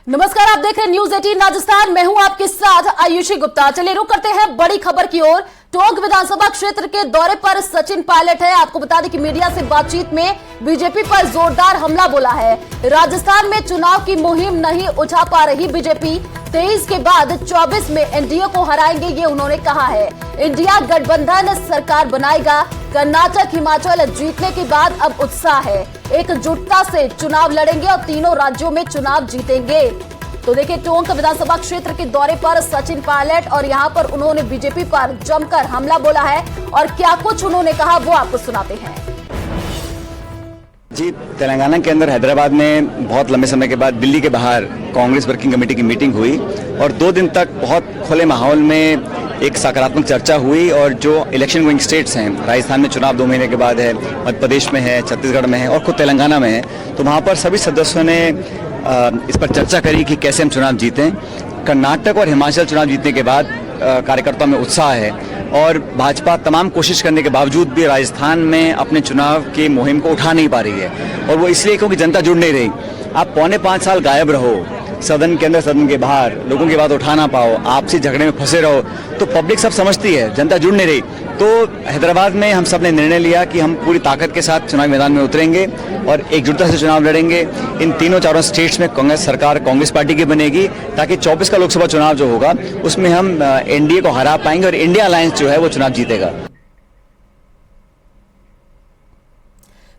नमस्कार, आप देख रहे हैं न्यूज 18 राजस्थान। मैं हूं आपके साथ आयुषी गुप्ता। चलिए रुक करते हैं बड़ी खबर की ओर। टोंक विधानसभा क्षेत्र के दौरे पर सचिन पायलट है। आपको बता दें कि मीडिया से बातचीत में बीजेपी पर जोरदार हमला बोला है। राजस्थान में चुनाव की मुहिम नहीं उठा पा रही बीजेपी, 23 के बाद 24 में एनडीए को हराएंगे, ये उन्होंने कहा है। इंडिया गठबंधन सरकार बनाएगा। कर्नाटक हिमाचल जीतने के बाद अब उत्साह है, एकजुटता से चुनाव लड़ेंगे और तीनों राज्यों में चुनाव जीतेंगे। तो देखिए, टोंक विधानसभा क्षेत्र के दौरे पर सचिन पायलट और यहां पर उन्होंने बीजेपी पर जमकर हमला बोला है और क्या कुछ उन्होंने कहा वो आपको सुनाते हैं। जी, तेलंगाना के अंदर हैदराबाद में बहुत लंबे समय के बाद दिल्ली के बाहर कांग्रेस वर्किंग कमेटी की मीटिंग हुई और 2 दिन तक बहुत खुले माहौल में एक सकारात्मक चर्चा हुई। और जो इलेक्शन गोइंग स्टेट्स हैं, राजस्थान में चुनाव 2 महीने के बाद है, मध्य प्रदेश में है, छत्तीसगढ़ में है और खुद तेलंगाना में है, तो वहाँ पर सभी सदस्यों ने इस पर चर्चा करी कि कैसे हम चुनाव जीतें। कर्नाटक और हिमाचल चुनाव जीतने के बाद कार्यकर्ताओं में उत्साह है और भाजपा तमाम कोशिश करने के बावजूद भी राजस्थान में अपने चुनाव की मुहिम को उठा नहीं पा रही है। और वो इसलिए क्योंकि जनता जुड़ नहीं रही। आप 4.25 साल गायब रहो, सदन के अंदर सदन के बाहर, लोगों की बात उठा ना पाओ, आपसी झगड़े में फंसे रहो, तो पब्लिक सब समझती है, जनता जुड़ नहीं रही। तो हैदराबाद में हम सब ने निर्णय लिया कि हम पूरी ताकत के साथ चुनाव मैदान में उतरेंगे और एकजुटता से चुनाव लड़ेंगे। इन तीनों चारों स्टेट्स में कांग्रेस सरकार कांग्रेस पार्टी की बनेगी, ताकि 24 का लोकसभा चुनाव जो होगा उसमें हम एनडीए को हरा पाएंगे और इंडिया अलायंस जो है वो चुनाव जीतेगा।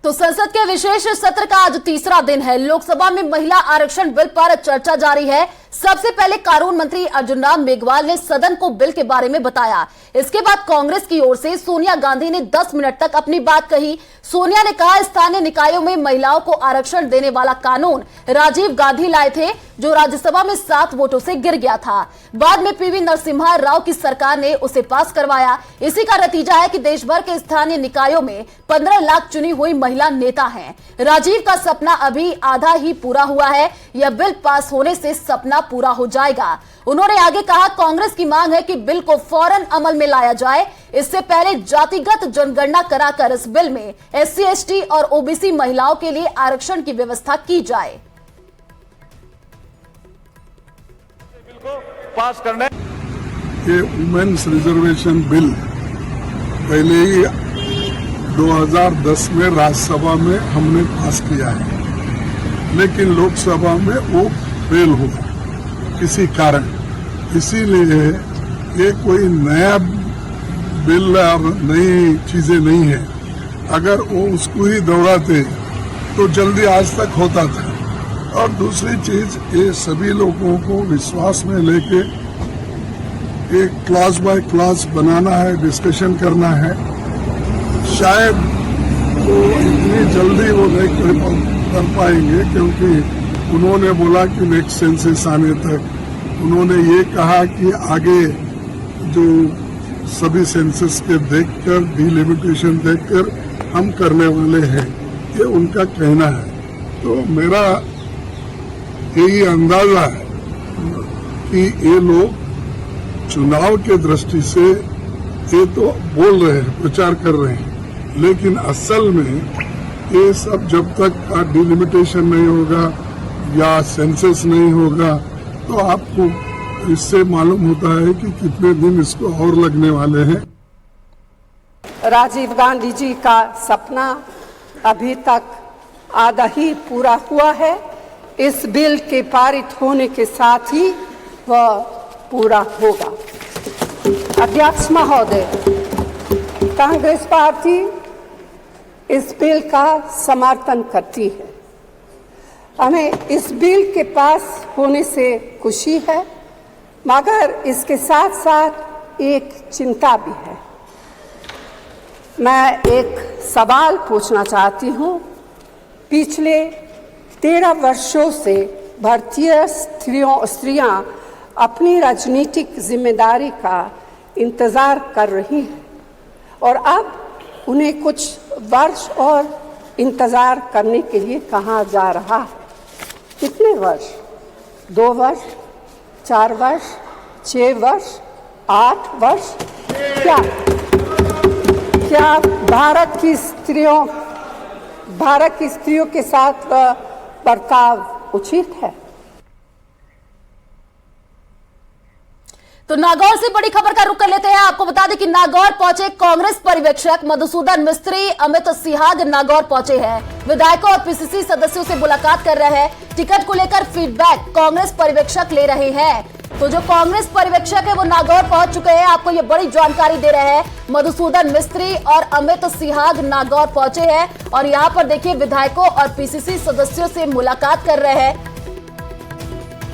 तो संसद के विशेष सत्र का आज तीसरा दिन है। लोकसभा में महिला आरक्षण बिल पर चर्चा जारी है। सबसे पहले कानून मंत्री अर्जुन राम मेघवाल ने सदन को बिल के बारे में बताया। इसके बाद कांग्रेस की ओर से सोनिया गांधी ने 10 मिनट तक अपनी बात कही। सोनिया ने कहा, स्थानीय निकायों में महिलाओं को आरक्षण देने वाला कानून राजीव गांधी लाए थे, जो राज्यसभा में 7 वोटों से गिर गया था। बाद में पीवी नरसिम्हा राव की सरकार ने उसे पास करवाया। इसी का नतीजा है कि देश भर के स्थानीय निकायों में 15 लाख चुनी हुई महिला नेता हैं। राजीव का सपना अभी आधा ही पूरा हुआ है। यह बिल पास होने से सपना पूरा हो जाएगा। उन्होंने आगे कहा, कांग्रेस की मांग है कि बिल को फौरन अमल में लाया जाए। इससे पहले जातिगत जनगणना कराकर इस बिल में SC, ST और OBC महिलाओं के लिए आरक्षण की व्यवस्था की जाए। बिल को पास करने ये वुमेन्स रिजर्वेशन बिल पहले ही 2010 में राज्यसभा में हमने पास किया है, लेकिन लोकसभा में वो फेल हुआ किसी कारण। इसीलिए ये कोई नया बिल और नई चीजें नहीं है। अगर वो उसको ही दोहराते तो जल्दी आज तक होता था। और दूसरी चीज, ये सभी लोगों को विश्वास में लेके एक क्लॉज बाय क्लॉज बनाना है, डिस्कशन करना है। शायद वो इतनी जल्दी वो नहीं कर पाएंगे, क्योंकि उन्होंने बोला कि नेक्स्ट सेंसस आने तक। उन्होंने ये कहा कि आगे जो सभी सेंसस के देखकर, डिलिमिटेशन देखकर हम करने वाले हैं, ये उनका कहना है। तो मेरा यही अंदाजा है कि ये लोग चुनाव के दृष्टि से ये तो बोल रहे हैं, प्रचार कर रहे हैं, लेकिन असल में ये सब जब तक डिलिमिटेशन नहीं होगा या सेंसस नहीं होगा, तो आपको इससे मालूम होता है कि कितने दिन इसको और लगने वाले हैं। राजीव गांधी जी का सपना अभी तक आधा ही पूरा हुआ है। इस बिल के पारित होने के साथ ही वह पूरा होगा। अध्यक्ष महोदय, कांग्रेस पार्टी इस बिल का समर्थन करती है। हमें इस बिल के पास होने से खुशी है, मगर इसके साथ साथ एक चिंता भी है। मैं एक सवाल पूछना चाहती हूँ। पिछले 13 वर्षों से भारतीय स्त्रियां अपनी राजनीतिक जिम्मेदारी का इंतजार कर रही हैं और अब उन्हें कुछ वर्ष और इंतजार करने के लिए कहा जा रहा है। कितने वर्ष? 2 वर्ष, 4 वर्ष, 6 वर्ष, 8 वर्ष? क्या भारत की स्त्रियों के साथ बर्ताव उचित है? तो नागौर से बड़ी खबर का रुख कर लेते हैं। आपको बता दें कि नागौर पहुंचे कांग्रेस पर्यवेक्षक मधुसूदन मिस्त्री। अमित सिहाग नागौर पहुंचे हैं। विधायकों और पीसीसी सदस्यों से मुलाकात कर रहे हैं। टिकट को लेकर फीडबैक कांग्रेस पर्यवेक्षक ले रहे हैं। तो जो कांग्रेस पर्यवेक्षक है वो नागौर पहुंच चुके हैं। आपको ये बड़ी जानकारी दे रहे हैं। मधुसूदन मिस्त्री और अमित सिहाग नागौर पहुंचे हैं और यहाँ पर देखिए विधायकों और पीसीसी सदस्यों से मुलाकात कर रहे हैं।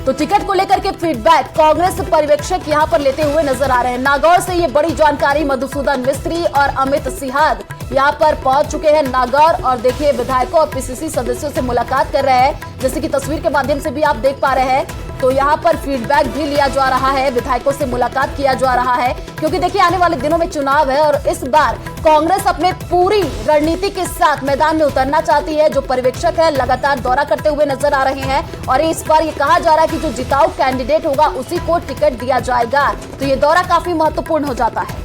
तो टिकट को लेकर के फीडबैक कांग्रेस पर्यवेक्षक यहां पर लेते हुए नजर आ रहे हैं। नागौर से ये बड़ी जानकारी। मधुसूदन मिस्त्री और अमित सिहाग यहां पर पहुंच चुके हैं नागौर और देखिए विधायकों और पीसीसी सदस्यों से मुलाकात कर रहे हैं। जैसे कि तस्वीर के माध्यम से भी आप देख पा रहे हैं। तो यहां पर फीडबैक भी लिया जा रहा है, विधायकों से मुलाकात किया जा रहा है, क्योंकि देखिए आने वाले दिनों में चुनाव है और इस बार कांग्रेस अपने पूरी रणनीति के साथ मैदान में उतरना चाहती है। जो पर्यवेक्षक है लगातार दौरा करते हुए नजर आ रहे हैं और इस बार ये कहा जा रहा है कि जो जिताऊ कैंडिडेट होगा उसी को टिकट दिया जाएगा। तो ये दौरा काफी महत्वपूर्ण हो जाता है।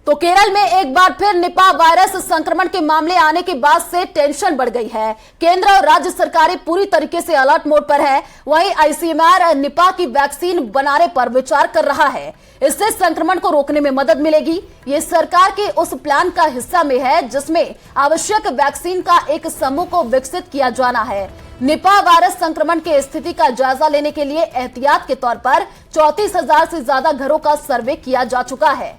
तो केरल में एक बार फिर निपा वायरस संक्रमण के मामले आने के बाद से टेंशन बढ़ गई है। केंद्र और राज्य सरकारें पूरी तरीके से अलर्ट मोड पर है। वहीं आईसीएमआर निपा की वैक्सीन बनाने पर विचार कर रहा है। इससे संक्रमण को रोकने में मदद मिलेगी। ये सरकार के उस प्लान का हिस्सा में है जिसमें आवश्यक वैक्सीन का एक समूह को विकसित किया जाना है। निपा वायरस संक्रमण की स्थिति का जायजा लेने के लिए एहतियात के तौर पर 34,000 से ज्यादा घरों का सर्वे किया जा चुका है।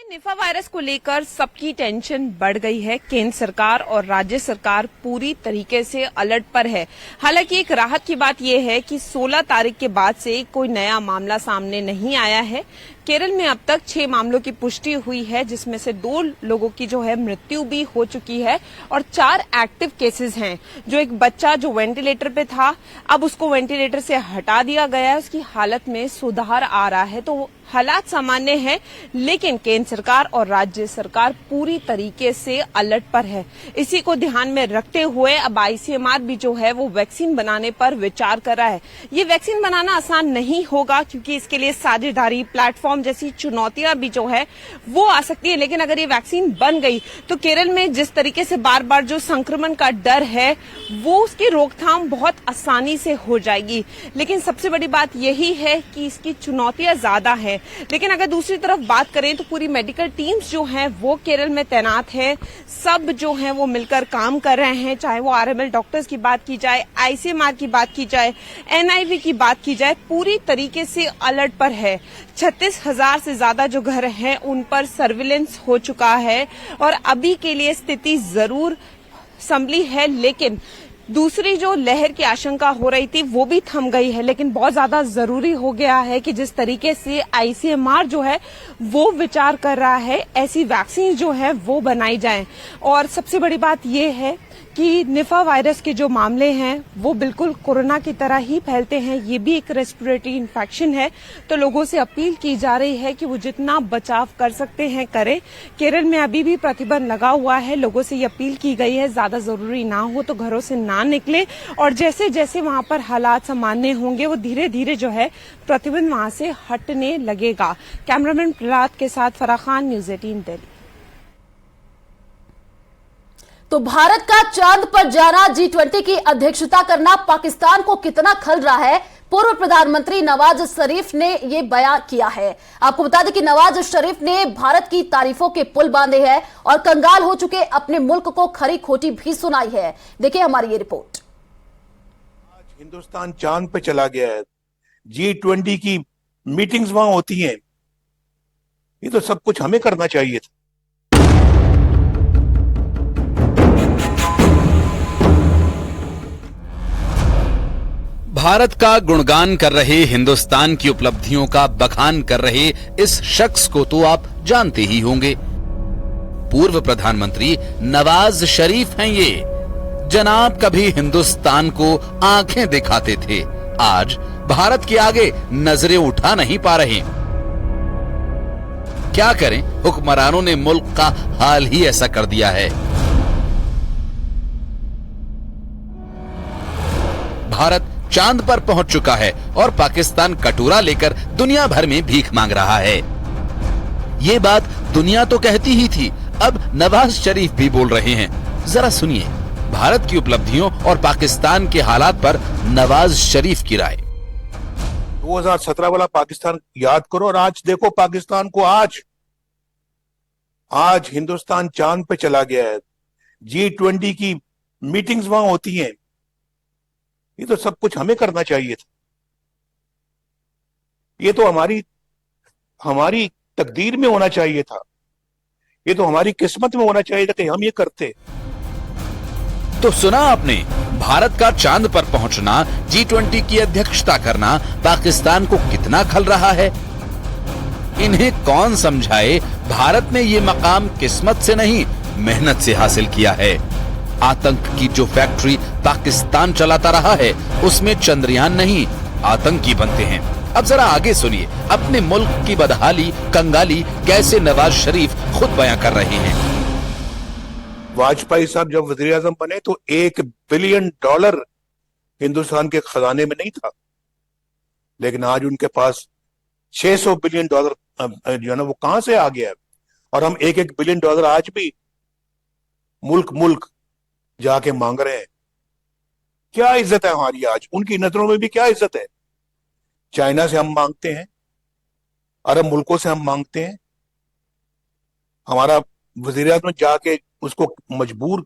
निपा वायरस को लेकर सबकी टेंशन बढ़ गई है। केंद्र सरकार और राज्य सरकार पूरी तरीके से अलर्ट पर है। हालांकि एक राहत की बात यह है कि 16 तारीख के बाद से कोई नया मामला सामने नहीं आया है। केरल में अब तक 6 मामलों की पुष्टि हुई है, जिसमें से 2 लोगों की जो है मृत्यु भी हो चुकी है और 4 एक्टिव केसेस हैं। जो एक बच्चा जो वेंटिलेटर पे था, अब उसको वेंटिलेटर से हटा दिया गया है, उसकी हालत में सुधार आ रहा है। तो हालात सामान्य है, लेकिन केंद्र सरकार और राज्य सरकार पूरी तरीके से अलर्ट पर है। इसी को ध्यान में रखते हुए अब आईसीएमआर भी जो है वो वैक्सीन बनाने पर विचार कर रहा है। ये वैक्सीन बनाना आसान नहीं होगा, क्योंकि इसके लिए साझेदारी, प्लेटफॉर्म जैसी चुनौतियां भी जो है वो आ सकती है। लेकिन अगर ये वैक्सीन बन गई तो केरल में जिस तरीके से बार बार जो संक्रमण का डर है वो उसकी रोकथाम बहुत आसानी से हो जाएगी। लेकिन सबसे बड़ी बात यही है कि इसकी चुनौतियां ज्यादा है। लेकिन अगर दूसरी तरफ बात करें तो पूरी मेडिकल टीम्स जो हैं वो केरल में तैनात हैं। सब जो हैं वो मिलकर काम कर रहे हैं, चाहे वो आरएमएल डॉक्टर्स की बात की जाए, आईसीएमआर की बात की जाए, एनआईवी की बात की जाए, पूरी तरीके से अलर्ट पर है। 36,000 से ज्यादा जो घर हैं उन पर सर्विलेंस हो चुका है और अभी के लिए स्थिति जरूर संभली है, लेकिन दूसरी जो लहर की आशंका हो रही थी वो भी थम गई है। लेकिन बहुत ज्यादा जरूरी हो गया है कि जिस तरीके से आईसीएमआर जो है वो विचार कर रहा है, ऐसी वैक्सीन जो है वो बनाई जाएं। और सबसे बड़ी बात ये है कि निपा वायरस के जो मामले हैं वो बिल्कुल कोरोना की तरह ही फैलते हैं। ये भी एक रेस्पिरेटरी इन्फेक्शन है। तो लोगों से अपील की जा रही है कि वो जितना बचाव कर सकते हैं करें। केरल में अभी भी प्रतिबंध लगा हुआ है। लोगों से ये अपील की गई है ज्यादा जरूरी ना हो तो घरों से ना निकले और जैसे जैसे वहां पर हालात सामान्य होंगे वो धीरे धीरे जो है प्रतिबंध वहां से हटने लगेगा। कैमरामैन प्रहलाद के साथ फराह खान, न्यूज़ 18 दिल्ली। तो भारत का चांद पर जाना, G20 की अध्यक्षता करना पाकिस्तान को कितना खल रहा है, पूर्व प्रधानमंत्री नवाज शरीफ ने ये बयान किया है। आपको बता दें कि नवाज शरीफ ने भारत की तारीफों के पुल बांधे हैं और कंगाल हो चुके अपने मुल्क को खरी खोटी भी सुनाई है। देखिए हमारी ये रिपोर्ट। आज हिंदुस्तान चांद पे चला गया है। G20 की मीटिंग्स वहां होती हैं। ये तो सब कुछ हमें करना चाहिए था। भारत का गुणगान कर रहे, हिंदुस्तान की उपलब्धियों का बखान कर रहे इस शख्स को तो आप जानते ही होंगे। पूर्व प्रधानमंत्री नवाज शरीफ हैं ये। जनाब कभी हिंदुस्तान को आंखें दिखाते थे, आज भारत के आगे नजरें उठा नहीं पा रहे। क्या करें, हुक्मरानों ने मुल्क का हाल ही ऐसा कर दिया है। भारत चांद पर पहुंच चुका है और पाकिस्तान कटोरा लेकर दुनिया भर में भीख मांग रहा है। ये बात दुनिया तो कहती ही थी, अब नवाज शरीफ भी बोल रहे हैं। जरा सुनिए भारत की उपलब्धियों और पाकिस्तान के हालात पर नवाज शरीफ की राय। 2017 वाला पाकिस्तान याद करो और आज देखो पाकिस्तान को। आज हिंदुस्तान चांद पे चला गया है। G20 की मीटिंग्स वहां होती हैं। ये तो सब कुछ हमें करना चाहिए था। ये तो हमारी तकदीर में होना चाहिए था। ये तो हमारी किस्मत में होना चाहिए था कि हम ये करते। तो सुना आपने, भारत का चांद पर पहुंचना, G20 की अध्यक्षता करना पाकिस्तान को कितना खल रहा है। इन्हें कौन समझाए भारत ने ये मकाम किस्मत से नहीं मेहनत से हासिल किया है। आतंक की जो फैक्ट्री पाकिस्तान चलाता रहा है उसमें चंद्रयान नहीं आतंकी बनते हैं। अब जरा आगे सुनिए अपने मुल्क की बदहाली कंगाली कैसे नवाज शरीफ खुद बयां कर रहे हैं। वाजपेयी साहब जब वजीर आजम बने तो $1 बिलियन हिंदुस्तान के खजाने में नहीं था, लेकिन आज उनके पास $600 बिलियन जो है ना वो कहां से आ गया है। और हम $1 बिलियन आज भी मुल्क जाके मांग रहे हैं। क्या इज्जत है हमारी आज उनकी नजरों में भी? क्या इज्जत है? चाइना से हम मांगते हैं, अरब मुल्कों से हम मांगते हैं। हमारा वजीर आज़म जाके उसको मजबूर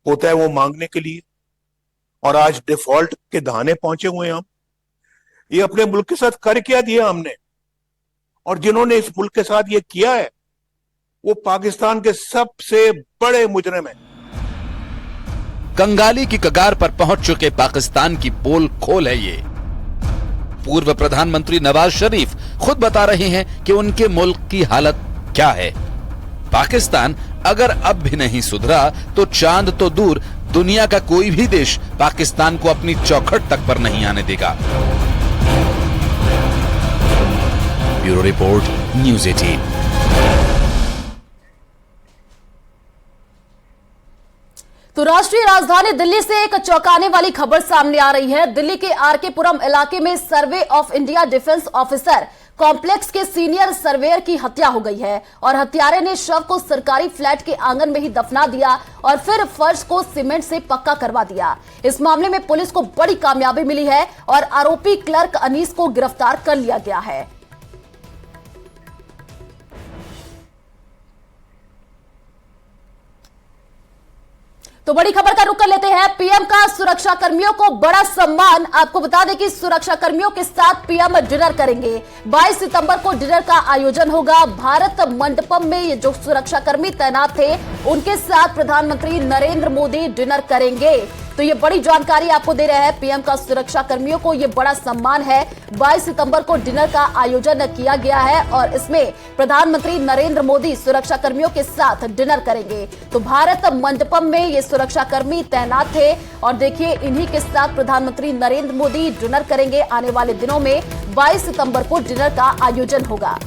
होता है वो मांगने के लिए, और आज डिफॉल्ट के दहाने पहुंचे हुए हैं हम। ये अपने मुल्क के साथ कर क्या दिया हमने? और जिन्होंने इस मुल्क के साथ ये किया है वो पाकिस्तान के सबसे बड़े मुजरिम हैं। कंगाली की कगार पर पहुंच चुके पाकिस्तान की पोल खोल है ये। पूर्व प्रधानमंत्री नवाज शरीफ खुद बता रहे हैं कि उनके मुल्क की हालत क्या है। पाकिस्तान अगर अब भी नहीं सुधरा तो चांद तो दूर दुनिया का कोई भी देश पाकिस्तान को अपनी चौखट तक पर नहीं आने देगा। Bureau report, news 18। तो राष्ट्रीय राजधानी दिल्ली से एक चौंकाने वाली खबर सामने आ रही है। दिल्ली के आरके पुरम इलाके में survey of India defence officer complex के सीनियर सर्वेयर की हत्या हो गई है और हत्यारे ने शव को सरकारी फ्लैट के आंगन में ही दफना दिया और फिर फर्श को सीमेंट से पक्का करवा दिया। इस मामले में पुलिस को बड़ी कामयाबी मिली है और आरोपी क्लर्क अनीस को गिरफ्तार कर लिया गया है। तो बड़ी खबर का रुख कर लेते हैं। पीएम का सुरक्षा कर्मियों को बड़ा सम्मान। आपको बता दें कि सुरक्षा कर्मियों के साथ पीएम डिनर करेंगे। 22 सितंबर को डिनर का आयोजन होगा। भारत मंडपम में ये जो सुरक्षा कर्मी तैनात थे उनके साथ प्रधानमंत्री नरेंद्र मोदी डिनर करेंगे। तो ये बड़ी जानकारी आपको दे रहे हैं। पीएम का सुरक्षा कर्मियों को ये बड़ा सम्मान है। 22 सितंबर को डिनर का आयोजन किया गया है और इसमें प्रधानमंत्री नरेंद्र मोदी सुरक्षा कर्मियों के साथ डिनर करेंगे। तो भारत मंडपम में ये सुरक्षा कर्मी तैनात थे और देखिए इन्हीं के साथ प्रधानमंत्री नरेंद्र मोदी डिनर करेंगे। आने वाले दिनों में 22 सितंबर को डिनर का आयोजन होगा।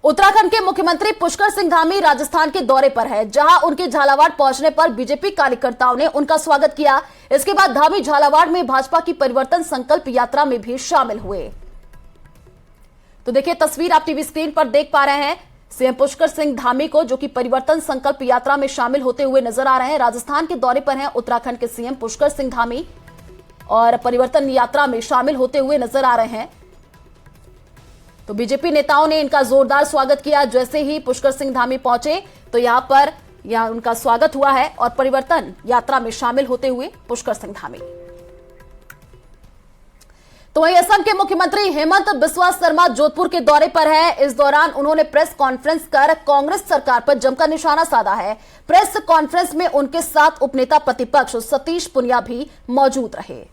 उत्तराखंड के मुख्यमंत्री पुष्कर सिंह धामी राजस्थान के दौरे पर है, जहां उनके झालावाड़ पहुंचने पर बीजेपी कार्यकर्ताओं ने उनका स्वागत किया। इसके बाद धामी झालावाड़ में भाजपा की परिवर्तन संकल्प यात्रा में भी शामिल हुए। तो देखिए तस्वीर आप टीवी स्क्रीन पर देख पा रहे हैं सीएम पुष्कर सिंह धामी को, जो कि परिवर्तन संकल्प यात्रा में शामिल होते हुए नजर आ रहे हैं। राजस्थान के दौरे पर हैं उत्तराखंड के सीएम पुष्कर सिंह धामी और परिवर्तन यात्रा में शामिल होते हुए नजर आ रहे हैं। तो बीजेपी नेताओं ने इनका जोरदार स्वागत किया। जैसे ही पुष्कर सिंह धामी पहुंचे तो यहां उनका स्वागत हुआ है और परिवर्तन यात्रा में शामिल होते हुए पुष्कर सिंह धामी। तो वहीं असम के मुख्यमंत्री हेमंत बिस्वा शर्मा जोधपुर के दौरे पर है। इस दौरान उन्होंने प्रेस कॉन्फ्रेंस कर कांग्रेस सरकार पर जमकर निशाना साधा है। प्रेस कॉन्फ्रेंस में उनके साथ उपनेता प्रतिपक्ष सतीश पुनिया भी मौजूद रहे।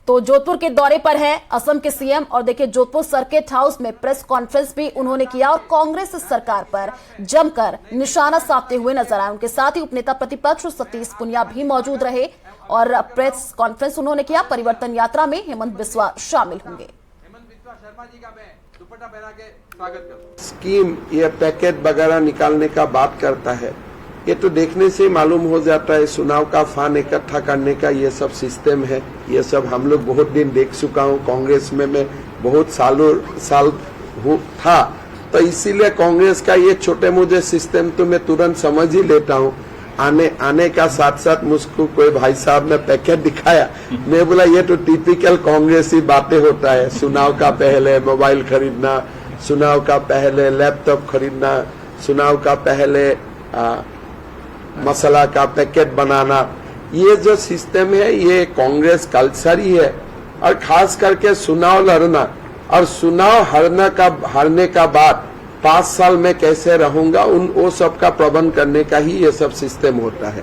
तो जोधपुर के दौरे पर है असम के सीएम और देखिए जोधपुर सर्किट हाउस में प्रेस कॉन्फ्रेंस भी उन्होंने किया और कांग्रेस सरकार पर जमकर निशाना साधते हुए नजर आए। उनके साथ ही उपनेता प्रतिपक्ष सतीश पुनिया भी मौजूद रहे और प्रेस कॉन्फ्रेंस उन्होंने किया। परिवर्तन यात्रा में हेमंत बिस्वा शामिल होंगे। हेमंत बिस्वा शर्मा जी का मैं दुपट्टा पहना के स्वागत करता हूं। स्कीम या पैकेट वगैरह निकालने का बात करता है, ये तो देखने से मालूम हो जाता है चुनाव का फंड इकट्ठा करने का ये सब सिस्टम है। ये सब हम लोग बहुत दिन देख चुका हूँ। कांग्रेस में मैं बहुत साल था, तो इसीलिए कांग्रेस का ये छोटे मोटे सिस्टम तो मैं तुरंत समझ ही लेता हूँ। आने का साथ साथ मुझको कोई भाई साहब ने पैकेट दिखाया, मैं बोला ये तो टिपिकल कांग्रेसी बातें होता है, चुनाव का पहले मोबाइल खरीदना, चुनाव का पहले लैपटॉप खरीदना, चुनाव का पहले मसाला का पैकेट बनाना। ये जो सिस्टम है ये कांग्रेस कल्चर ही है, और खास करके चुनाव लड़ना और चुनाव हारने का बाद 5 साल में कैसे रहूंगा वो सब का प्रबंध करने का ही ये सब सिस्टम होता है।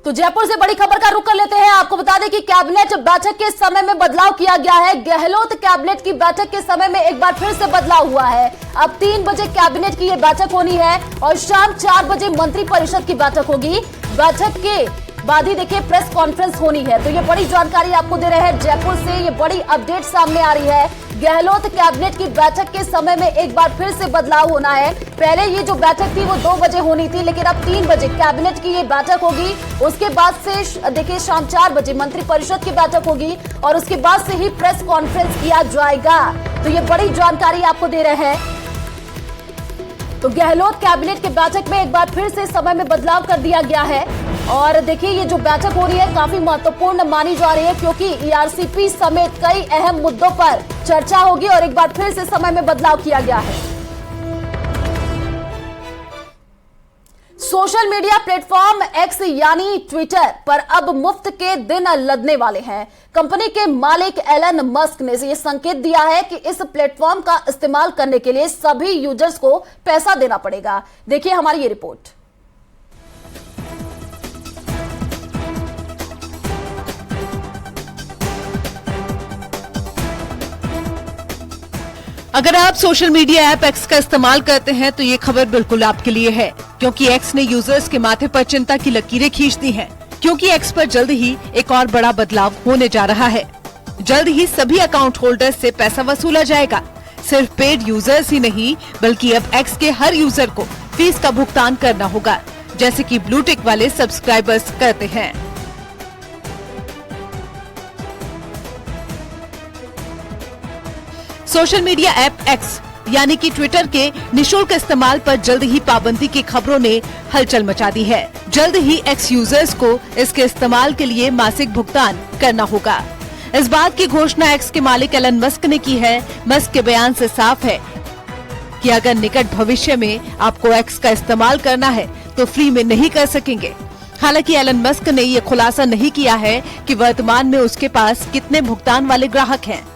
तो जयपुर से बड़ी खबर का रुख कर लेते हैं। आपको बता दें कि कैबिनेट बैठक के समय में बदलाव किया गया है। गहलोत कैबिनेट की बैठक के समय में एक बार फिर से बदलाव हुआ है। अब 3 बजे कैबिनेट की ये बैठक होनी है और शाम 4 बजे मंत्रिपरिषद की बैठक होगी। बैठक के बाद ही देखिए प्रेस कॉन्फ्रेंस होनी है। तो ये बड़ी जानकारी आपको दे रहे हैं जयपुर से, ये बड़ी अपडेट सामने आ रही है। गहलोत कैबिनेट की बैठक के समय में एक बार फिर से बदलाव होना है। पहले ये जो बैठक थी वो 2 बजे होनी थी, लेकिन अब 3 बजे कैबिनेट की ये बैठक होगी। उसके बाद से देखिए शाम 4 बजे मंत्रिपरिषद की बैठक होगी और उसके बाद से ही प्रेस कॉन्फ्रेंस किया जाएगा। तो ये बड़ी जानकारी आपको दे रहे हैं। तो गहलोत कैबिनेट की बैठक में एक बार फिर से समय में बदलाव कर दिया गया है। और देखिए ये जो बैठक हो रही है काफी महत्वपूर्ण मानी जा रही है, क्योंकि ईआरसीपी समेत कई अहम मुद्दों पर चर्चा होगी और एक बार फिर से समय में बदलाव किया गया है। सोशल मीडिया प्लेटफॉर्म एक्स यानी ट्विटर पर अब मुफ्त के दिन लदने वाले हैं। कंपनी के मालिक एलन मस्क ने ये संकेत दिया है कि इस प्लेटफॉर्म का इस्तेमाल करने के लिए सभी यूजर्स को पैसा देना पड़ेगा। देखिए हमारी ये रिपोर्ट। अगर आप सोशल मीडिया ऐप एक्स का इस्तेमाल करते हैं तो ये खबर बिल्कुल आपके लिए है, क्योंकि एक्स ने यूजर्स के माथे पर चिंता की लकीरें खींच दी हैं, क्योंकि एक्स पर जल्द ही एक और बड़ा बदलाव होने जा रहा है। जल्द ही सभी अकाउंट होल्डर्स से पैसा वसूला जाएगा। सिर्फ पेड यूजर्स ही नहीं, बल्कि अब एक्स के हर यूजर को फीस का भुगतान करना होगा, जैसे कि ब्लू टिक वाले सब्सक्राइबर्स करते हैं। सोशल मीडिया ऐप एक्स यानी कि ट्विटर के निशुल्क इस्तेमाल पर जल्द ही पाबंदी की खबरों ने हलचल मचा दी है। जल्द ही एक्स यूजर्स को इसके इस्तेमाल के लिए मासिक भुगतान करना होगा। इस बात की घोषणा एक्स के मालिक एलन मस्क ने की है। मस्क के बयान से साफ है कि अगर निकट भविष्य में आपको एक्स का इस्तेमाल करना है तो फ्री में नहीं कर सकेंगे। हालांकि एलन मस्क ने ये खुलासा नहीं किया है कि वर्तमान में उसके पास कितने भुगतान वाले ग्राहक हैं।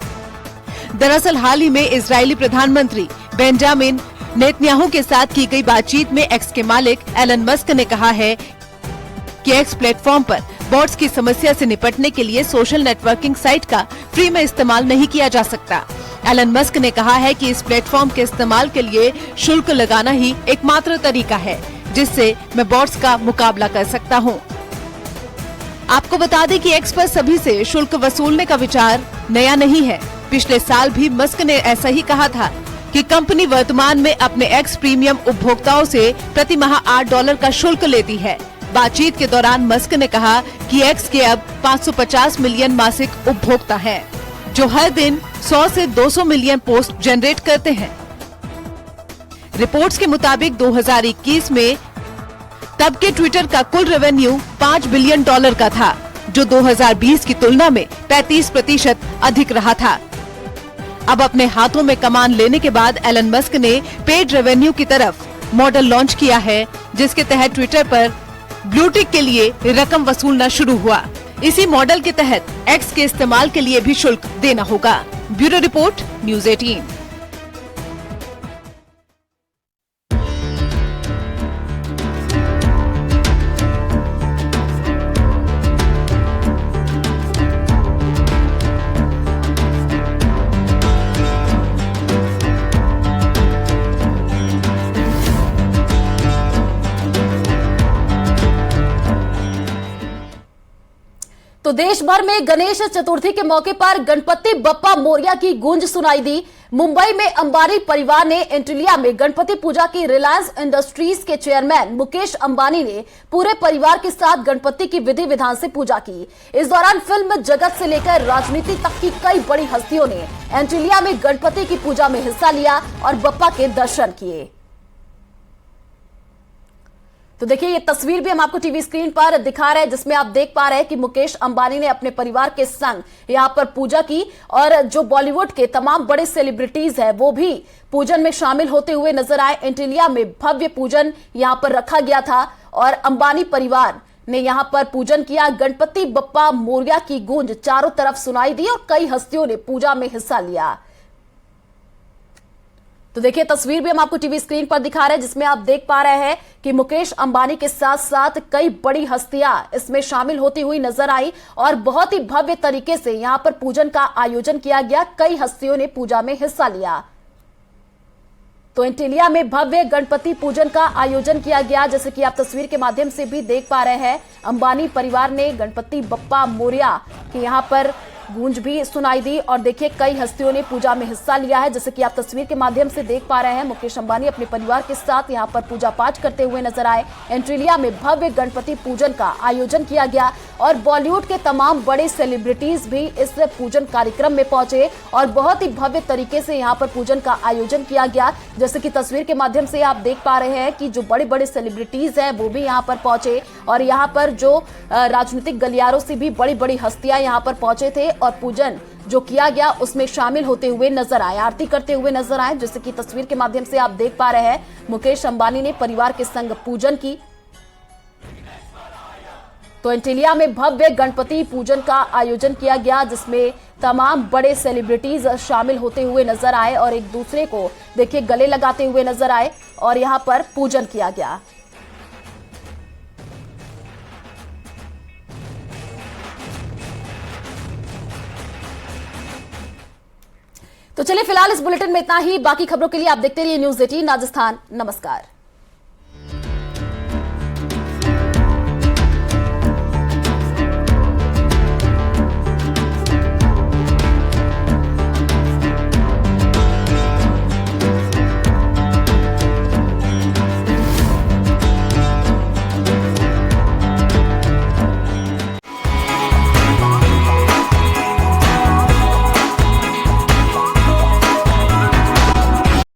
दरअसल हाल ही में इजरायली प्रधानमंत्री बेंजामिन नेतन्याहू के साथ की गई बातचीत में एक्स के मालिक एलन मस्क ने कहा है कि एक्स प्लेटफॉर्म पर बॉट्स की समस्या से निपटने के लिए सोशल नेटवर्किंग साइट का फ्री में इस्तेमाल नहीं किया जा सकता। एलन मस्क ने कहा है कि इस प्लेटफॉर्म के इस्तेमाल के लिए शुल्क लगाना ही एकमात्र तरीका है जिससे मैं बॉट्स का मुकाबला कर सकता हूँ। आपको बता दें कि एक्स पर सभी से शुल्क वसूलने का विचार नया नहीं है। पिछले साल भी मस्क ने ऐसा ही कहा था कि कंपनी वर्तमान में अपने एक्स प्रीमियम उपभोक्ताओं से प्रति माह $8 का शुल्क लेती है। बातचीत के दौरान मस्क ने कहा कि एक्स के अब 550 मिलियन मासिक उपभोक्ता हैं, जो हर दिन 100 से 200 मिलियन पोस्ट जनरेट करते हैं। रिपोर्ट्स के मुताबिक 2021 में तब के ट्विटर का कुल रेवेन्यू $5 बिलियन का था, जो 2020 की तुलना में 35% अधिक रहा था। अब अपने हाथों में कमान लेने के बाद एलन मस्क ने पेड रेवेन्यू की तरफ मॉडल लॉन्च किया है, जिसके तहत ट्विटर पर ब्लू टिक के लिए रकम वसूलना शुरू हुआ। इसी मॉडल के तहत एक्स के इस्तेमाल के लिए भी शुल्क देना होगा। Bureau report, news 18। तो देश भर में गणेश चतुर्थी के मौके पर गणपति बप्पा मोरया की गूंज सुनाई दी। मुंबई में अंबानी परिवार ने एंटिलिया में गणपति पूजा की रिलायंस इंडस्ट्रीज के चेयरमैन मुकेश अंबानी ने पूरे परिवार के साथ गणपति की विधि विधान से पूजा की। इस दौरान फिल्म जगत से लेकर राजनीति तक की कई बड़ी हस्तियों ने एंटिलिया में गणपति की पूजा में हिस्सा लिया और बप्पा के दर्शन किए। तो देखिए, ये तस्वीर भी हम आपको टीवी स्क्रीन पर दिखा रहे हैं, जिसमें आप देख पा रहे हैं कि मुकेश अंबानी ने अपने परिवार के संग यहां पर पूजा की और जो बॉलीवुड के तमाम बड़े सेलिब्रिटीज हैं वो भी पूजन में शामिल होते हुए नजर आए। एंटिलिया में भव्य पूजन यहां पर रखा गया था और अंबानी परिवार ने यहां पर पूजन किया। गणपति बप्पा मोरया की गूंज चारों तरफ सुनाई दी और कई हस्तियों ने पूजा में हिस्सा लिया। तो देखिए, तस्वीर भी हम आपको टीवी स्क्रीन पर दिखा रहे हैं, जिसमें आप देख पा रहे हैं कि मुकेश अंबानी के साथ साथ कई बड़ी हस्तियां इसमें शामिल होती हुई नजर आई और बहुत ही भव्य तरीके से यहां पर पूजन का आयोजन किया गया। कई हस्तियों ने पूजा में हिस्सा लिया। तो एंटिलिया में भव्य गणपति पूजन का आयोजन किया गया, जैसे कि आप तस्वीर के माध्यम से भी देख पा रहे हैं। अंबानी परिवार ने गणपति बप्पा मोरया की यहां पर गूंज भी सुनाई दी और देखिए, कई हस्तियों ने पूजा में हिस्सा लिया है, जैसे कि आप तस्वीर के माध्यम से देख पा रहे हैं। मुकेश अंबानी अपने परिवार के साथ यहां पर पूजा पाठ करते हुए नजर आए। एंटिलिया में भव्य गणपति पूजन का आयोजन किया गया और बॉलीवुड के तमाम बड़े सेलिब्रिटीज भी इस पूजन कार्यक्रम में पहुंचे और बहुत ही भव्य तरीके से यहां पर पूजन का आयोजन किया गया। जैसे कि तस्वीर के माध्यम से आप देख पा रहे हैं कि जो बड़े बड़े सेलिब्रिटीज हैं वो भी यहां पर पहुंचे और यहां पर जो राजनीतिक गलियारों से भी बड़ी बड़ी हस्तियां यहां पर पहुंचे थे और पूजन जो किया गया उसमें शामिल होते हुए नजर आए, आरती करते हुए नजर आए। जैसे कि तस्वीर के माध्यम से आप देख पा रहे हैं, मुकेश अंबानी ने परिवार के संग पूजन की। तो एंटिलिया में भव्य गणपति पूजन का आयोजन किया गया, जिसमें तमाम बड़े सेलिब्रिटीज शामिल होते हुए नजर आए और एक दूसरे को देखिए गले लगाते हुए नजर आए और यहां पर पूजन किया गया। तो चलिए, फिलहाल इस बुलेटिन में इतना ही। बाकी खबरों के लिए आप देखते रहिए न्यूज़ 18 राजस्थान। नमस्कार।